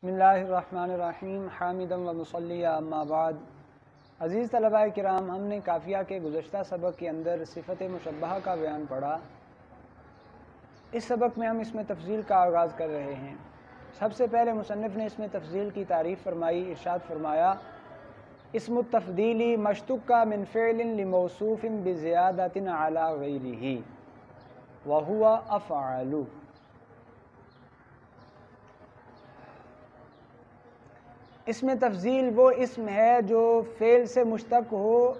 بسم اللہ الرحمن الرحیم حامدا و مصلیٰ اما بعد۔ عزیز طلباء کرام، ہم نے قافیہ کے گزشتہ سبق کے اندر صفت مشبہہ کا بیان پڑھا۔ اس سبق میں ہم اس میں تفضیل کا آغاز کر رہے ہیں۔ سب سے پہلے مصنف نے اس میں تفضیل کی تعریف فرمائی، ارشاد فرمایا اسم التفضیلی مشتق من فعل لموصوف بزیادۃ علی غیرہ وہو افعل۔ اسم تفضیل وہ اسم ہے جو فعل سے مشتق ہو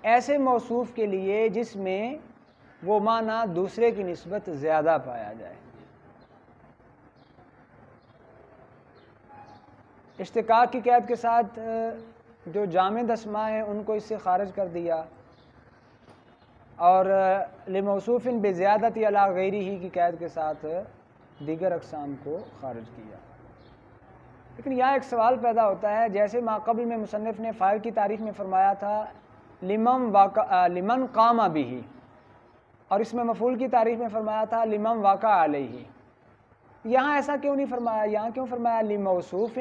ایسے موصوف کے لیے جس میں وہ معنی دوسرے کی نسبت زیادہ پایا جائے۔ اشتقاق کی قید کے ساتھ جو جامد اسماء ہیں ان کو اس سے خارج کر دیا، اور لموصوف بزیادۃ علی غیرہ کی قید کے ساتھ دیگر اقسام کو خارج کیا۔ لیکن یہاں ایک سوال پیدا ہوتا ہے، جیسے ماقبل میں مصنف نے فاعل کی تعریف میں فرمایا تھا لمن قام بہ، اور اس میں مفعول کی تعریف میں فرمایا تھا لمن وقع علیہ۔ یہاں ایسا کیوں نہیں فرمایا؟ یہاں کیوں فرمایا لموصوف؟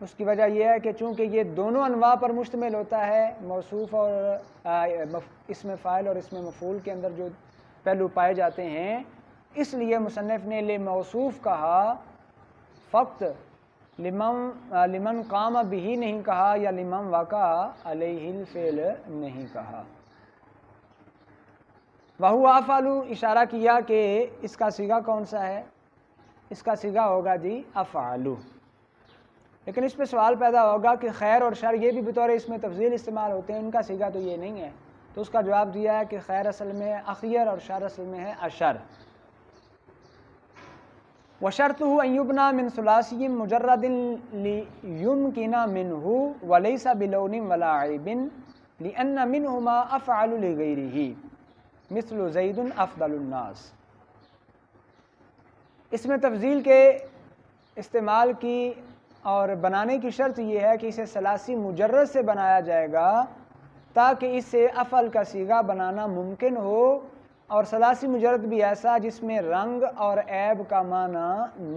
اس کی وجہ یہ ہے کہ چونکہ یہ دونوں انواع پر مشتمل ہوتا ہے، موصوف اور اسم فاعل اور اسم مفعول کے اندر جو پہلو پائے جاتے ہیں، اس لیے مصنف نے لموصوف کہا، فقط لمن قام بہ نہیں کہا، یا لمن وقع علیہ الفعل نہیں کہا۔ وہو افعل، اشارہ کیا کہ اس کا صیغہ کون سا ہے؟ اس کا صیغہ ہوگا جی افعل۔ لیکن اس پہ سوال پیدا ہوگا کہ خیر اور شر یہ بھی بطور اس میں تفضیل استعمال ہوتے ہیں، ان کا صیغہ تو یہ نہیں ہے۔ تو اس کا جواب دیا ہے کہ خیر اصل میں ہے اخیر اور شر اصل میں ہے اشر۔ وشرطه ان يبنى من ثلاثي مجرد ليمكن منه وليس بلون ولا عيب لأن منهما أفعل لغيره مثل زيد أفضل الناس۔ اس میں تفضیل کے استعمال کی اور بنانے کی شرط یہ ہے کہ اسے ثلاثی مجرد سے بنایا جائے گا تاکہ اس سے افعل کا صیغہ بنانا ممکن ہو، اور ثلاثی مجرد بھی ایسا جس میں رنگ اور عیب کا معنی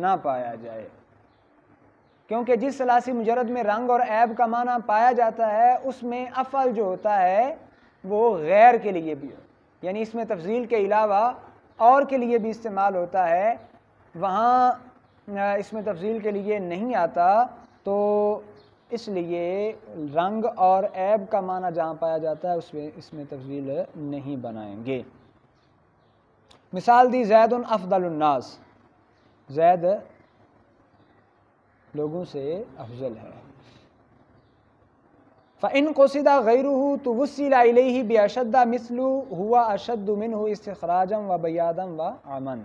نہ پایا جائے، کیونکہ جس ثلاثی مجرد میں رنگ اور عیب کا معنی پایا جاتا ہے اس میں افعل جو ہوتا ہے وہ غیر کے لیے بھی ہو، یعنی اس میں تفضیل کے علاوہ اور کے لیے بھی استعمال ہوتا ہے، وہاں اس میں تفضیل کے لیے نہیں آتا، تو اس لیے رنگ اور عیب کا معنی جہاں پایا جاتا ہے اس میں تفضیل نہیں بنائیں گے۔ مثال دی زید افضل الناس، زید لوگوں سے افضل ہے۔ فَإِن قُصِدَ غَيْرُهُ تُوَصِّلَ إِلَيْهِ بِأَشَدَّ مِثْلُ هُوَ أَشَدُّ مِنْهُ اسْتِخْرَاجًا وَبَيَاضًا وَعَمًا۔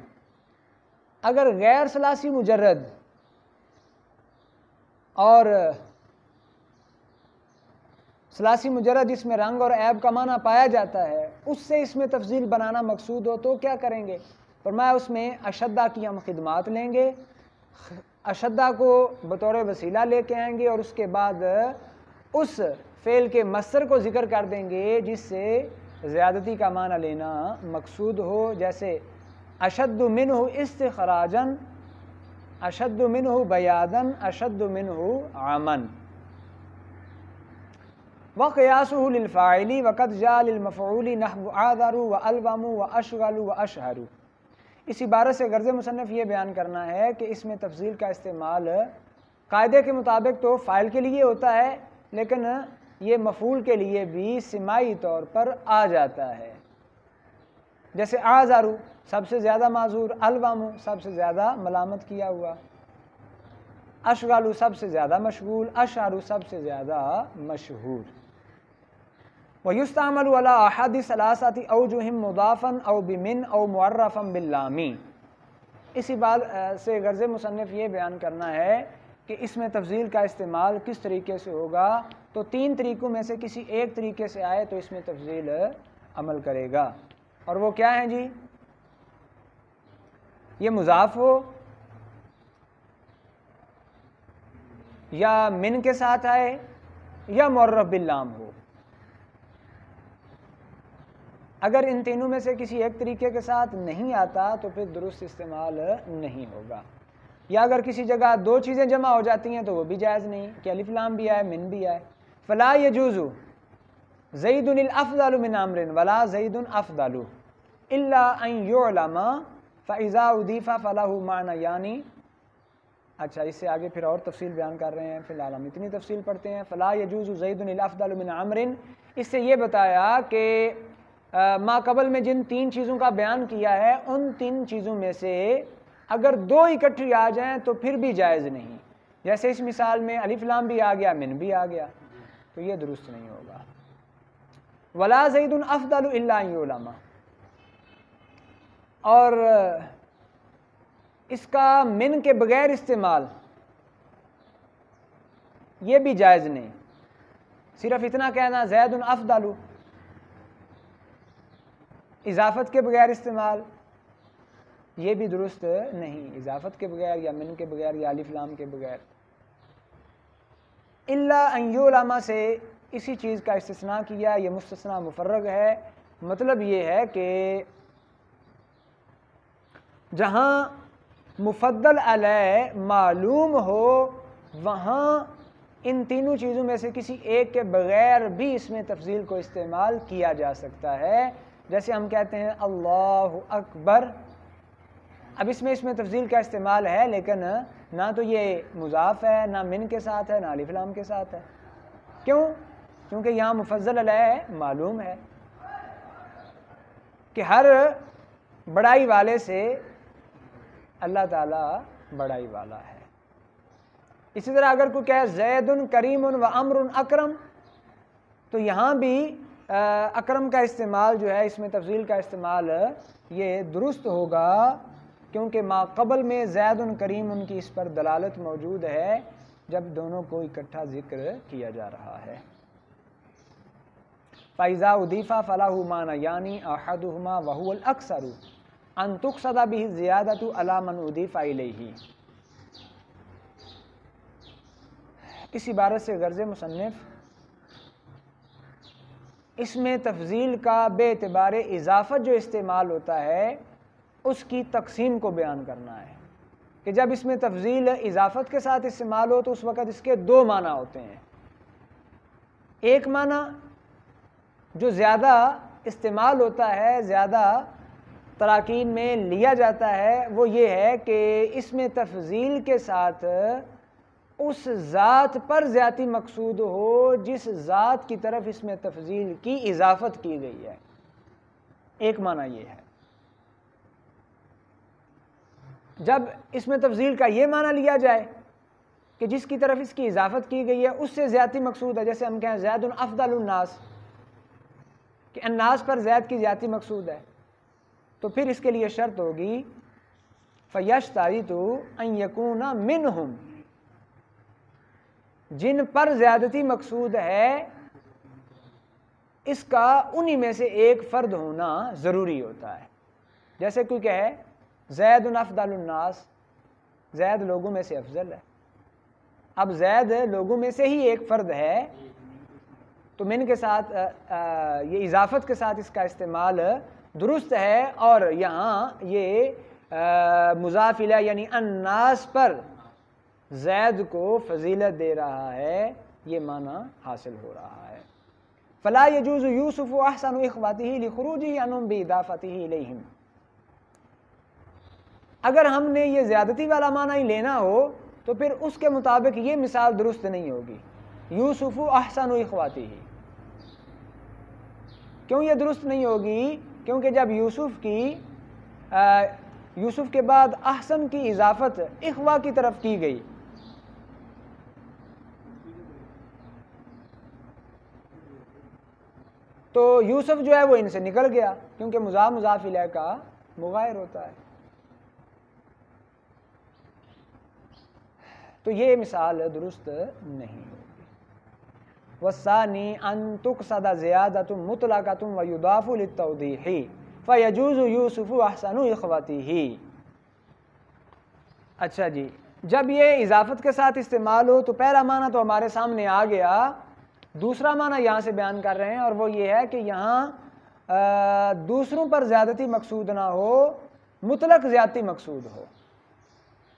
اگر غیر ثلاثی مجرد اور ثلاثی مجرد جس میں رنگ اور عیب کا معنی پایا جاتا ہے اس سے اس میں تفضیل بنانا مقصود ہو تو کیا کریں گے؟ فرمایا اس میں اشدہ کی ہم خدمات لیں گے، اشدہ کو بطور وسیلہ لے کے آئیں گے، اور اس کے بعد اس فعل کے مصدر کو ذکر کر دیں گے جس سے زیادتی کا معنی لینا مقصود ہو، جیسے اشد منہ استخراجاً، اشد منہ بیاضاً، اشد منہ عمن۔ وقیاسہ للفاعل وقد جاء للمفعول نحو اعذر والوم واشغل واشہر۔ اس عبارت سے غرض مصنف یہ بیان کرنا ہے کہ اس میں تفضیل کا استعمال قاعدے کے مطابق تو فاعل کے لیے ہوتا ہے، لیکن یہ مفعول کے لیے بھی سماعی طور پر آ جاتا ہے، جیسے اعذر سب سے زیادہ معذور، الوم سب سے زیادہ ملامت کیا ہوا، اشغل سب سے زیادہ مشغول، اشہر سب سے زیادہ مشہور۔ وَيُسْتَعْمَلُ عَلَىٰ أَحَدِ ثَلَاثَةِ أَوْجُهٍ مُضَافًا أَوْ بِمِنْ أَوْ مُعَرَّفًا بِاللَّامِ۔ اسی بات سے غرض مصنف یہ بیان کرنا ہے کہ اس میں تفضیل کا استعمال کس طریقے سے ہوگا، تو تین طریقوں میں سے کسی ایک طریقے سے آئے تو اس میں تفضیل عمل کرے گا، اور وہ کیا ہیں جی؟ یہ مضاف ہو، یا من کے ساتھ آئے، یا معرف باللام ہو۔ اگر ان تینوں میں سے کسی ایک طریقے کے ساتھ نہیں آتا تو پھر درست استعمال نہیں ہوگا۔ یا اگر کسی جگہ دو چیزیں جمع ہو جاتی ہیں تو وہ بھی جائز نہیں کہ الف لام بھی آئے من بھی آئے. فلا یجوز زید الافضل من عمر ولا زید افضل الا ان یعلم فاذا اضیف فله معنیان. اچھا اس سے آگے پھر اور تفصیل بیان کر رہے ہیں، فی الحال ہم اتنی تفصیل پڑھتے ہیں. فلا یجوز زید الافضل من عمر، اس سے یہ بتایا کہ ما قبل میں جن تین چیزوں کا بیان کیا ہے ان تین چیزوں میں سے اگر دو اکٹھی آ جائیں تو پھر بھی جائز نہیں. جیسے اس مثال میں الف لام بھی آ گیا من بھی آ گیا تو یہ درست نہیں ہوگا. ولا زید افضل الا ان یعلم، اور اس کا من کے بغیر استعمال یہ بھی جائز نہیں. صرف اتنا کہنا زید افضل، اضافت کے بغیر استعمال یہ بھی درست نہیں، اضافت کے بغیر یا من کے بغیر یا الف لام کے بغیر. الا ان یعلم سے اسی چیز کا استثناء کیا، یہ مستثنیٰ مفرغ ہے. مطلب یہ ہے کہ جہاں مفضل علیہ معلوم ہو وہاں ان تینوں چیزوں میں سے کسی ایک کے بغیر بھی اس میں تفضیل کو استعمال کیا جا سکتا ہے. جیسے ہم کہتے ہیں اللہ اکبر، اب اس میں تفضیل کا استعمال ہے لیکن نہ تو یہ مضاف ہے، نہ من کے ساتھ ہے، نہ الف لام کے ساتھ ہے. کیوں؟ کیونکہ یہاں مفضل علیہ معلوم ہے کہ ہر بڑائی والے سے اللہ تعالیٰ بڑائی والا ہے. اسی طرح اگر کوئی کہے زید کریم و عمر اکرم تو یہاں بھی اکرم کا استعمال جو ہے اس میں تفضیل کا استعمال یہ درست ہوگا کیونکہ ما قبل میں زید کریم کی اس پر دلالت موجود ہے جب دونوں کو اکٹھا ذکر کیا جا رہا ہے. فَإِذَا أُضِيفَ فَلَهُ مَعْنَيَانِ أَحَدُهُمَا وَهُوَ الْأَكْثَرُ أَن تُقْصَدَ بِهِ الزِّيَادَةُ عَلَى مَنْ أُضِيفَ إِلَيْهِ. اس عبارت سے غرض مصنف اس میں تفضیل کا بے اعتبار اضافت جو استعمال ہوتا ہے اس کی تقسیم کو بیان کرنا ہے کہ جب اس میں تفضیل اضافت کے ساتھ استعمال ہو تو اس وقت اس کے دو معنی ہوتے ہیں. ایک معنی جو زیادہ استعمال ہوتا ہے، زیادہ تراکین میں لیا جاتا ہے، وہ یہ ہے کہ اس میں تفضیل کے ساتھ اس ذات پر زیادتی مقصود ہو جس ذات کی طرف اس میں تفضیل کی اضافت کی گئی ہے. ایک معنی یہ ہے. جب اس میں تفضیل کا یہ معنی لیا جائے کہ جس کی طرف اس کی اضافت کی گئی ہے اس سے زیادتی مقصود ہے، جیسے ہم کہیں زید افضل الناس کہ الناس پر زید کی زیادتی مقصود ہے، تو پھر اس کے لیے شرط ہوگی فَيَشْتَرِطُ أَن يَكُونَ مِنْهُمْ، جن پر زیادتی مقصود ہے اس کا انہی میں سے ایک فرد ہونا ضروری ہوتا ہے. جیسے کوئی کہے زید افضل الناس، زید لوگوں میں سے افضل ہے. اب زید لوگوں میں سے ہی ایک فرد ہے تو من کے ساتھ یہ اضافت کے ساتھ اس کا استعمال درست ہے، اور یہاں یہ مضاف الیہ یعنی الناس پر زید کو فضیلت دے رہا ہے، یہ معنی حاصل ہو رہا ہے. فلا یجوز یوسف احسن اخوته لخروجه عنهم باضافته الیہم. اگر ہم نے یہ زیادتی والا معنی ہی لینا ہو تو پھر اس کے مطابق یہ مثال درست نہیں ہوگی. یوسف احسن اخوته، کیوں یہ درست نہیں ہوگی؟ کیونکہ جب یوسف کے بعد احسن کی اضافت اخوہ کی طرف کی گئی تو یوسف جو ہے وہ ان سے نکل گیا کیونکہ مضاف الیہ کا مغائر ہوتا ہے. تو یہ مثال درست نہیں ہوگی. والثانی ان تقصد زیادۃ مطلقۃ ویضاف للتوضیح فیجوز یوسف احسن اخوته. اچھا جی، جب یہ اضافت کے ساتھ استعمال ہو تو پہلا معنی تو ہمارے سامنے آ گیا، دوسرا معنی یہاں سے بیان کر رہے ہیں اور وہ یہ ہے کہ یہاں دوسروں پر زیادتی مقصود نہ ہو، مطلق زیادتی مقصود ہو.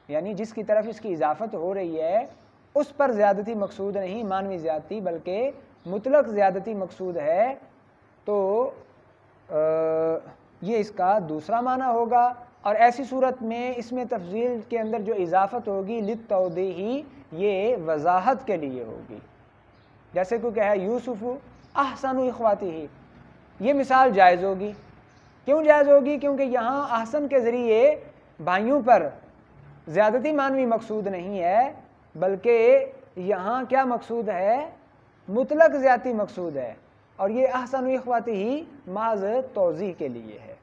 یعنی جس کی طرف اس کی اضافت ہو رہی ہے اس پر زیادتی مقصود نہیں مانوی زیادتی بلکہ مطلق زیادتی مقصود ہے، تو یہ اس کا دوسرا معنی ہوگا۔ اور ایسی صورت میں اس میں تفضیل کے اندر جو اضافت ہوگی للتوضیح یہ وضاحت کے لیے ہوگی، جیسے کوئی کہے یوسف احسن اخواتہ، یہ مثال جائز ہوگی۔ کیوں جائز ہوگی؟ کیونکہ یہاں احسن کے ذریعے بھائیوں پر زیادتی معنوی مقصود نہیں ہے، بلکہ یہاں کیا مقصود ہے؟ مطلق زیادتی مقصود ہے، اور یہ احسن اخواتہ ہی محض توضیح کے لیے ہے،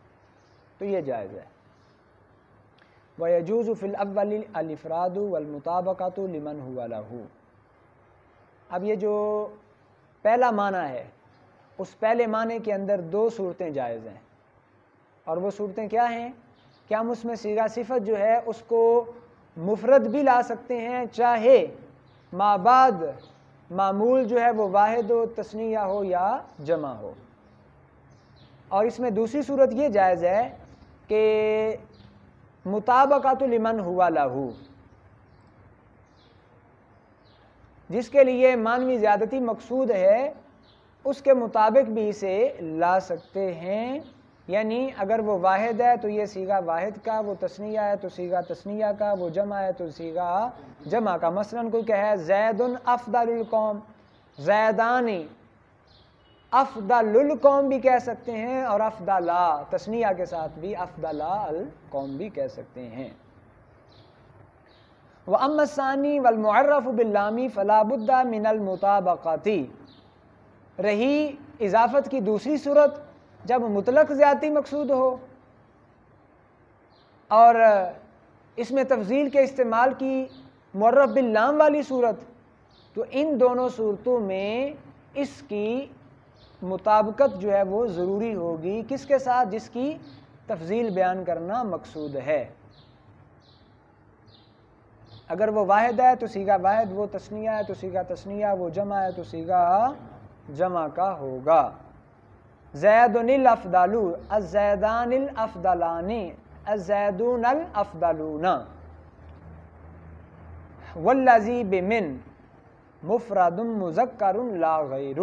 تو یہ جائز ہے۔ وَيَجُوزُ فِي الْأَوَّلِ الْإِفْرَادُ وَالْمُطَابَقَةُ لِمَنْ هُوَ لَهُ۔ اب یہ جو پہلا معنی ہے اس پہلے معنی کے اندر دو صورتیں جائز ہیں، اور وہ صورتیں کیا ہیں کہ ہم اس میں صیغہ صفت جو ہے اس کو مفرد بھی لا سکتے ہیں، چاہے ما بعد معمول جو ہے وہ واحد و تثنیہ ہو یا جمع ہو، اور اس میں دوسری صورت یہ جائز ہے کہ مطابقۃ لمن ہوا لہو، جس کے لیے مانوی زیادتی مقصود ہے اس کے مطابق بھی اسے لا سکتے ہیں، یعنی اگر وہ واحد ہے تو یہ صیغہ واحد کا، وہ تثنیہ ہے تو صیغہ تثنیہ کا، وہ جمع ہے تو صیغہ جمع کا۔ مثلا کوئی کہے زید افضل القوم، زیدانی افضل القوم بھی کہہ سکتے ہیں، اور افضل تثنیہ کے ساتھ بھی افضل القوم بھی کہہ سکتے ہیں۔ وَأَمَّا الثَّانِي وَالْمُعَرَّفُ بِاللَّامِ فَلَا بُدَّ مِنَ الْمُطَابَقَةِ، رہی اضافت کی دوسری صورت جب مطلق زیادتی مقصود ہو، اور اس میں تفضیل کے استعمال کی معرف باللام والی صورت، تو ان دونوں صورتوں میں اس کی مطابقت جو ہے وہ ضروری ہوگی، کس کے ساتھ؟ جس کی تفضیل بیان کرنا مقصود ہے۔ اگر وہ واحد ہے تو صیغہ واحد، وہ تثنیہ ہے تو صیغہ تثنیہ، وہ جمع ہے تو صیغہ جمع کا ہوگا۔ زیدن الافضل، الزیدان الافضلان، الزیدون الافضلون، والذی بمن مفرد مذکر لا غیر،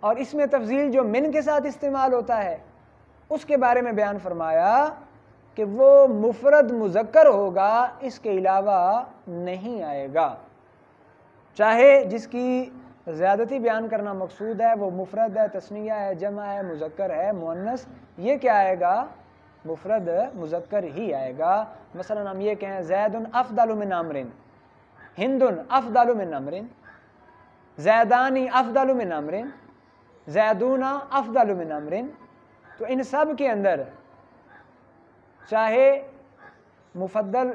اور اس میں تفضیل جو من کے ساتھ استعمال ہوتا ہے اس کے بارے میں بیان فرمایا کہ وہ مفرد مذکر ہوگا، اس کے علاوہ نہیں آئے گا، چاہے جس کی زیادتی بیان کرنا مقصود ہے وہ مفرد ہے، تثنیہ ہے، جمع ہے، مذکر ہے، مؤنث، یہ کیا آئے گا؟ مفرد مذکر ہی آئے گا۔ مثلا ہم یہ کہیں زید افضل من عمر، ہند افضل من عمر، زیدانی افضل من عمر، زیدون افضل من عمر، تو ان سب کے اندر چاہے مفضل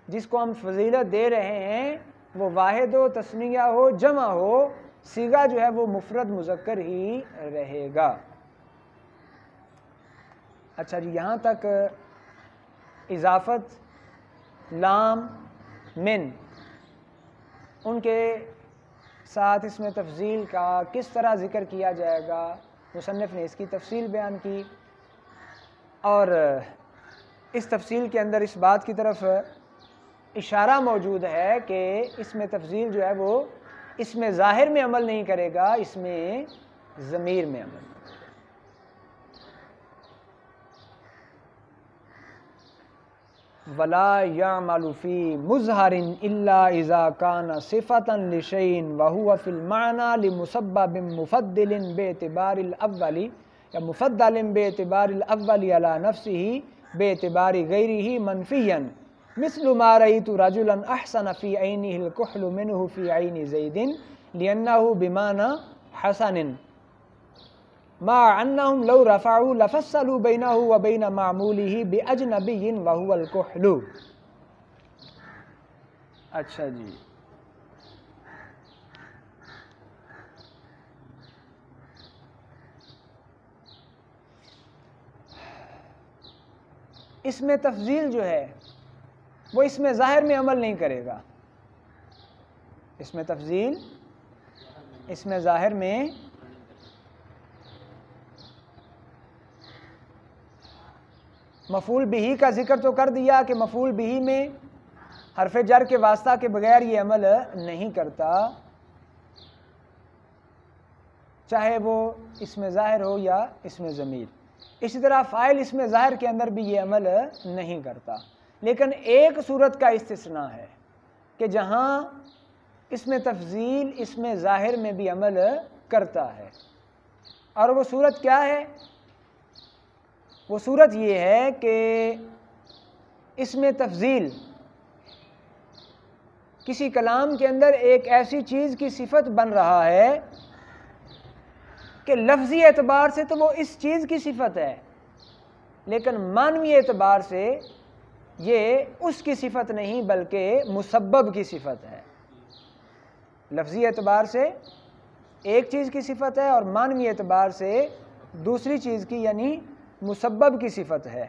جس کو ہم فضیلت دے رہے ہیں وہ واحد ہو، تثنیہ ہو، جمع ہو، صیغہ جو ہے وہ مفرد مذکر ہی رہے گا۔ اچھا جی، یہاں تک اضافت، لام، من، ان کے ساتھ اس میں تفضیل کا کس طرح ذکر کیا جائے گا، مصنف نے اس کی تفصیل بیان کی، اور اس تفصیل کے اندر اس بات کی طرف اشارہ موجود ہے کہ اس میں تفضیل جو ہے وہ اس میں ظاہر میں عمل نہیں کرے گا، اس میں ضمیر میں عمل۔ وَلَا يَعْمَلُ فِي مُظْهَرٍ إِلَّا إِذَا كَانَ صِفَةً لِشَيْءٍ وَهُوَ فِي الْمَعْنَى لِمُسَبَّبٍ مُفَضِّلٍ بِاعْتِبَارِ الْأَوَّلِ یا مُفَضَّلٍ بِاعْتِبَارِ الْأَوَّلِ عَلَى نَفْسِهِ بِاعْتِبَارِ غَيْرِهِ مَنْفِيًّا مثل ما رأيت رجلا أحسن في عينه الكحل منه في عين زيد لأنه بمعنى حسن، مع أنهم لو رفعوا لفصلوا بينه وبين معموله بأجنبي وهو الكحل۔ اچھا جی، اس میں تفضیل جو ہے وہ اس میں ظاہر میں عمل نہیں کرے گا، اس میں تفضیل اس میں ظاہر میں مفعول بہی کا ذکر تو کر دیا کہ مفعول بہی میں حرف جر کے واسطہ کے بغیر یہ عمل نہیں کرتا، چاہے وہ اسم ظاہر ہو یا اسم ضمیر۔ اسی طرح فاعل اسم ظاہر کے اندر بھی یہ عمل نہیں کرتا، لیکن ایک صورت کا استثناء ہے کہ جہاں اسم تفضیل اسم ظاہر میں بھی عمل کرتا ہے، اور وہ صورت کیا ہے؟ وہ صورت یہ ہے کہ اسم تفضیل کسی کلام کے اندر ایک ایسی چیز کی صفت بن رہا ہے کہ لفظی اعتبار سے تو وہ اس چیز کی صفت ہے، لیکن معنوی اعتبار سے یہ اس کی صفت نہیں بلکہ مسبب کی صفت ہے۔ لفظی اعتبار سے ایک چیز کی صفت ہے اور معنوی اعتبار سے دوسری چیز کی یعنی مسبب کی صفت ہے،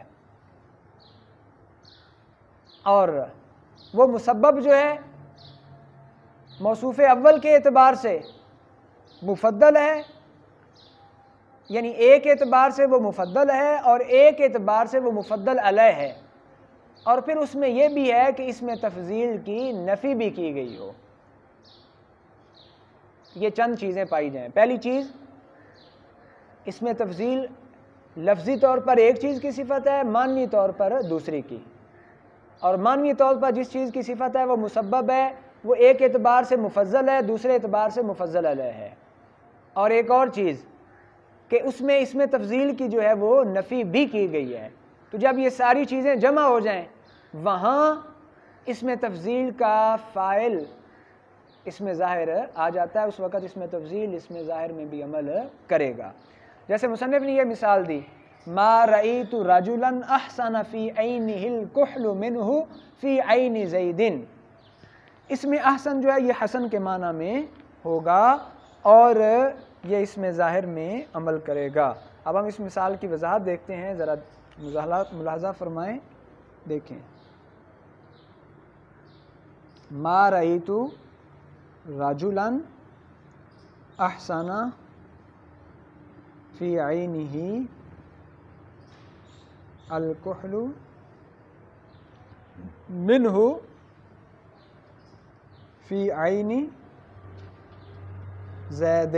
اور وہ مسبب جو ہے موصوف اول کے اعتبار سے مفضل ہے، یعنی ایک اعتبار سے وہ مفضل ہے اور ایک اعتبار سے وہ مفضل علیہ ہے، اور پھر اس میں یہ بھی ہے کہ اس میں تفضیل کی نفی بھی کی گئی ہو۔ یہ چند چیزیں پائی جائیں۔ پہلی چیز، اس میں تفضیل لفظی طور پر ایک چیز کی صفت ہے، معنوی طور پر دوسری کی، اور معنوی طور پر جس چیز کی صفت ہے وہ مسبب ہے، وہ ایک اعتبار سے مفضل ہے، دوسرے اعتبار سے مفضل علیہ ہے۔ اور ایک اور چیز کہ اس میں تفضیل کی جو ہے وہ نفی بھی کی گئی ہے۔ تو جب یہ ساری چیزیں جمع ہو جائیں وہاں اس میں تفضیل کا فاعل اس میں ظاہر آ جاتا ہے، اس وقت اس میں تفضیل اس میں ظاہر میں بھی عمل کرے گا۔ جیسے مصنف نے یہ مثال دی، ما رأیت رجلا احسن فی عینہ الکحل منہ فی عین زید، اس میں احسن جو ہے یہ حسن کے معنی میں ہوگا اور یہ اس میں ظاہر میں عمل کرے گا۔ اب ہم اس مثال کی وضاحت دیکھتے ہیں، ذرا ملاحظہ فرمائیں، دیکھیں۔ ما رأیت رجلا احسن فی عینہ الکحل منہ فی عین زید۔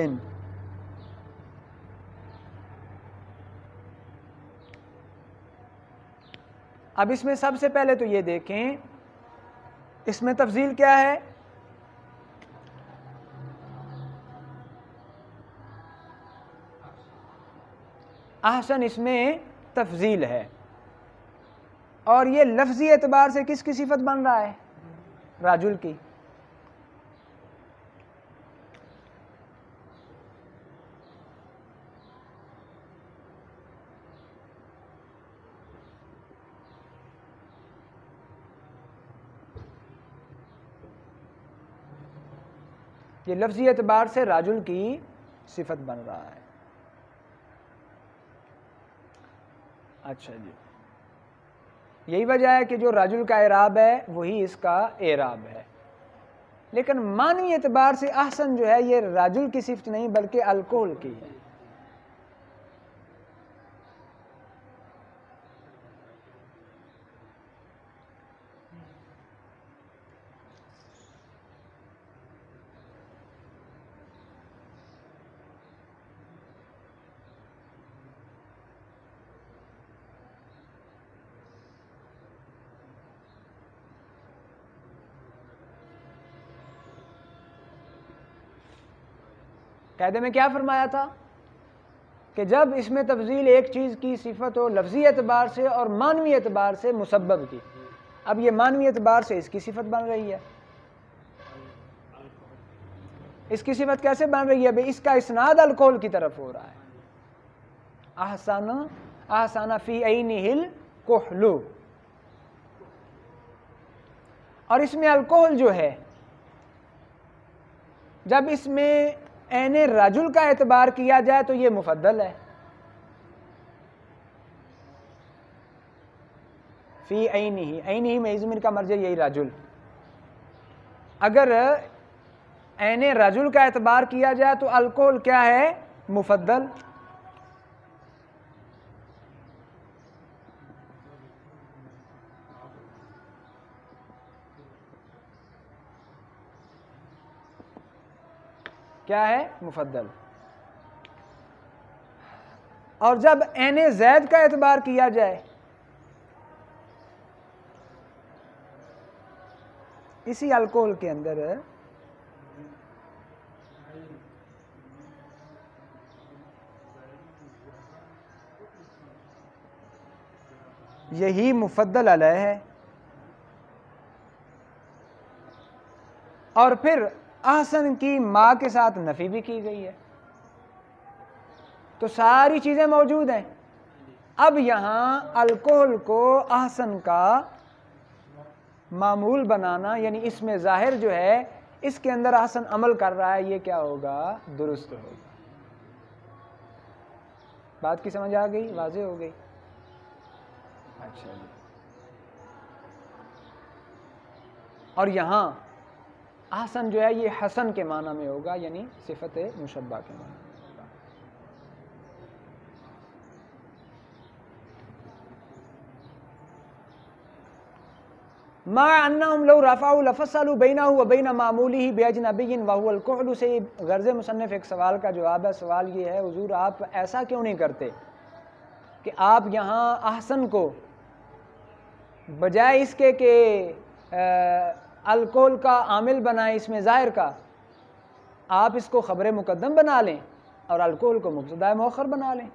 اب اس میں سب سے پہلے تو یہ دیکھیں اس میں تفضیل کیا ہے؟ احسن اس میں تفضیل ہے، اور یہ لفظی اعتبار سے کس کی صفت بن رہا ہے؟ راجل کی۔ یہ لفظی اعتبار سے راجل کی صفت بن رہا ہے۔ اچھا جی، یہی وجہ ہے کہ جو راجل کا اعراب ہے وہی اس کا اعراب ہے، لیکن معنوی اعتبار سے احسن جو ہے یہ راجل کی صفت نہیں بلکہ الکحل کی ہے۔ قاعدے میں کیا فرمایا تھا کہ جب اس میں تفضیل ایک چیز کی صفت ہو لفظی اعتبار سے اور معنوی اعتبار سے مسبب کی، اب یہ معنوی اعتبار سے اس کی صفت بن رہی ہے۔ اس کی صفت کیسے بن رہی ہے؟ بھئی اس کا اسناد الکحل کی طرف ہو رہا ہے، احسن فی عینہ الکحل، اور اس میں الکحل جو ہے جب اس میں عین رجل کا اعتبار کیا جائے تو یہ مفضل ہے، فی عینہ میں ضمیر کا مرجع یہی رجل، اگر عین رجل کا اعتبار کیا جائے تو الکحل کیا ہے؟ مفضل۔ کیا ہے؟ مفضل. اور جب عین زید کا اعتبار کیا جائے اسی الکوہل کے اندر یہی مفضل علیہ ہے. اور پھر احسن کی ماں کے ساتھ نفی بھی کی گئی ہے. تو ساری چیزیں موجود ہیں. اب یہاں الکوہل کو احسن کا معمول بنانا، یعنی اس میں ظاہر جو ہے اس کے اندر احسن عمل کر رہا ہے، یہ کیا ہوگا؟ درست ہوگا. بات کی سمجھ آ گئی؟ واضح ہو گئی؟ اچھا جی. اور یہاں احسن جو ہے یہ حسن کے معنی میں ہوگا، یعنی صفت مشبہ کے معنی میں ہوگا. مع انہم لو رفعوا لفصلوا بینہ وبین معمولہ باجنبی وہو الکحل. سے غرض مصنف ایک سوال کا جواب ہے. سوال یہ ہے حضور آپ ایسا کیوں نہیں کرتے کہ آپ یہاں احسن کو بجائے اس کے کہ الکحل کا عامل بنائیں اس میں ظاہر کا، آپ اس کو خبر مقدم بنا لیں اور الکحل کو مبتدا مؤخر بنا لیں.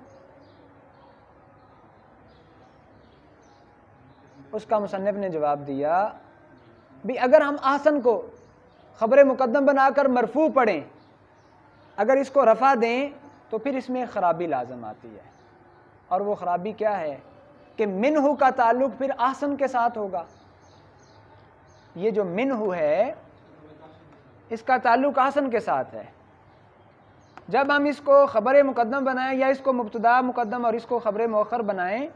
اس کا مصنف نے جواب دیا بھی اگر ہم احسن کو خبر مقدم بنا کر مرفوع پڑھیں، اگر اس کو رفع دیں تو پھر اس میں خرابی لازم آتی ہے. اور وہ خرابی کیا ہے کہ منہ کا تعلق پھر احسن کے ساتھ ہوگا. یہ جو منہ ہے اس کا تعلق احسن کے ساتھ ہے. جب ہم اس کو خبر مقدم بنائیں یا اس کو مبتدا مقدم اور اس کو خبر مؤخر بنائیں،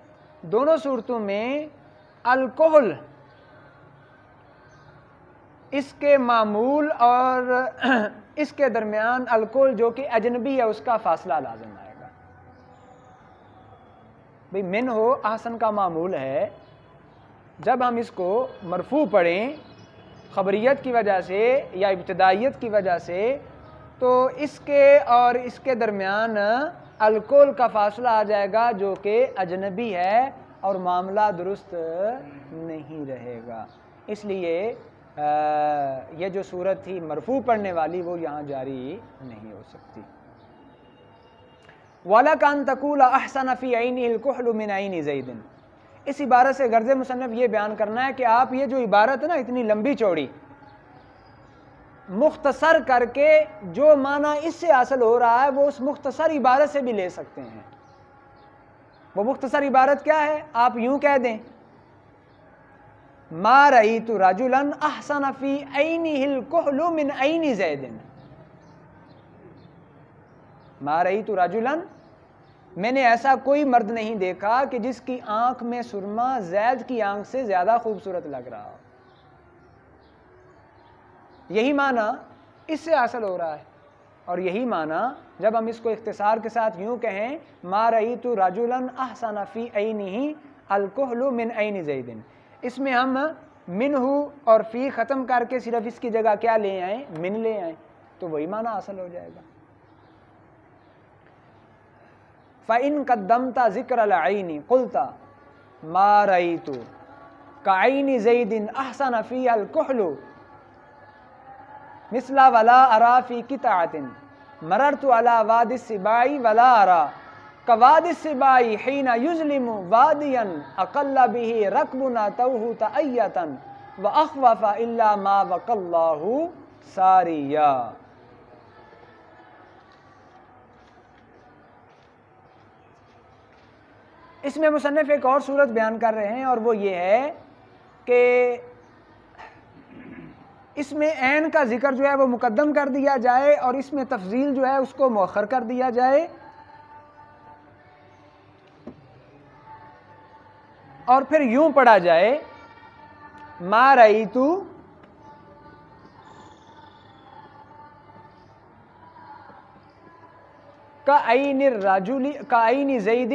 دونوں صورتوں میں الکحل اس کے معمول اور اس کے درمیان الکحل جو کہ اجنبی ہے اس کا فاصلہ لازم آئے گا. بھئی من ہو احسن کا معمول ہے، جب ہم اس کو مرفوع پڑھیں خبریت کی وجہ سے یا ابتدائیت کی وجہ سے، تو اس کے اور اس کے درمیان الکحل کا فاصلہ آ جائے گا جو کہ اجنبی ہے اور معاملہ درست نہیں رہے گا. اس لیے یہ جو صورت تھی مرفوع پڑھنے والی وہ یہاں جاری نہیں ہو سکتی. وَلَكَ أَن تَقُولَ أَحْسَنَ فِي عَيْنِهِ الْكُحْلُ مِنْ عَيْنِ زَيْدٍ. اس عبارت سے غرض مصنف یہ بیان کرنا ہے کہ آپ یہ جو عبارت ہے نا اتنی لمبی چوڑی، مختصر کر کے جو معنی اس سے حاصل ہو رہا ہے وہ اس مختصر عبارت سے بھی لے سکتے ہیں. وہ مختصر عبارت کیا ہے؟ آپ یوں کہہ دیں ما رأیت رجلا احسن فی عینہ الکحل من عین زید. ما رأیت رجلا، میں نے ایسا کوئی مرد نہیں دیکھا کہ جس کی آنکھ میں سرما زید کی آنکھ سے زیادہ خوبصورت لگ رہا ہو. یہی معنی اس سے حاصل ہو رہا ہے. اور یہی معنی جب ہم اس کو اختصار کے ساتھ یوں کہیں ما رأیت رجلا احسن فی عینہ الکحل من عین زید، اس میں ہم منہ اور فی ختم کر کے صرف اس کی جگہ کیا لے آئیں؟ من لے آئیں، تو وہی معنی حاصل ہو جائے گا. فَإِن قَدَّمْتَ ذِكْرَ الْعَيْنِ قُلْتَ مَا رَأَيْتُ كَعَيْنِ زَيْدٍ أَحْسَنَ فِيهَا الْكُحْلُ مثل ولا أرى في قطعة مررت على وادي السباع ولا أرى كوادي السباع حين يظلم واديا أقل به ركبنا توه تأية وأخوف إلا ما وقى الله ساريا. اس میں مصنف ایک اور صورت بیان کر رہے ہیں اور وہ یہ ہے کہ اس میں عین کا ذکر جو ہے وہ مقدم کر دیا جائے اور اس میں تفضیل جو ہے اس کو مؤخر کر دیا جائے، اور پھر یوں پڑھا جائے ما رأیت کعین الرجل کعین زید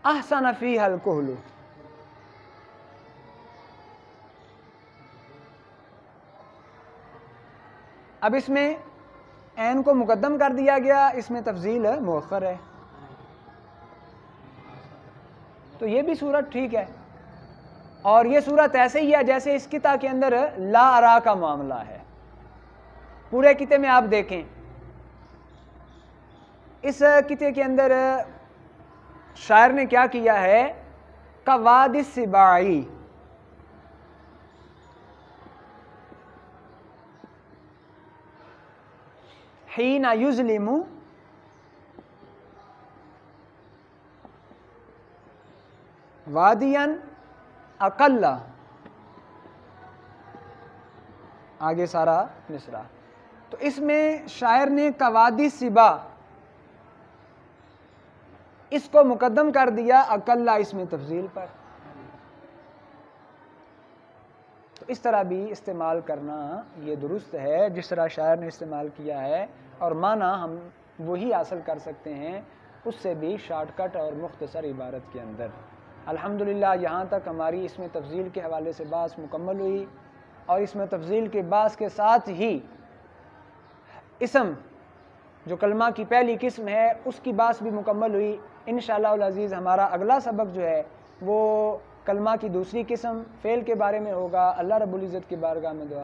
احسن فیہا الکحل. اب اس میں عین کو مقدم کر دیا گیا، اس میں تفضیل مؤخر ہے، تو یہ بھی صورت ٹھیک ہے۔ اور یہ صورت ایسے ہی ہے جیسے اس قطع کے اندر لا ارا کا معاملہ ہے۔ پورے قطعے میں آپ دیکھیں، اس قطعے کے اندر شاعر نے کیا کیا ہے، قواد السباعی، حین یظلم وادیا اقل، آگے سارا مصرع، تو اس میں شاعر نے قوادی سبا اس کو مقدم کر دیا اقل اس میں تفضیل پر۔ تو اس طرح بھی استعمال کرنا یہ درست ہے جس طرح شاعر نے استعمال کیا ہے، اور معنی ہم وہی حاصل کر سکتے ہیں اس سے بھی شارٹ کٹ اور مختصر عبارت کے اندر۔ الحمدللہ یہاں تک ہماری اس میں تفضیل کے حوالے سے بحث مکمل ہوئی، اور اس میں تفضیل کے بحث کے ساتھ ہی اسم جو کلمہ کی پہلی قسم ہے اس کی بحث بھی مکمل ہوئی۔ انشاءاللہ العزیز ہمارا اگلا سبق جو ہے وہ کلمہ کی دوسری قسم فعل کے بارے میں ہوگا۔ اللہ رب العزت کی بارگاہ میں دعا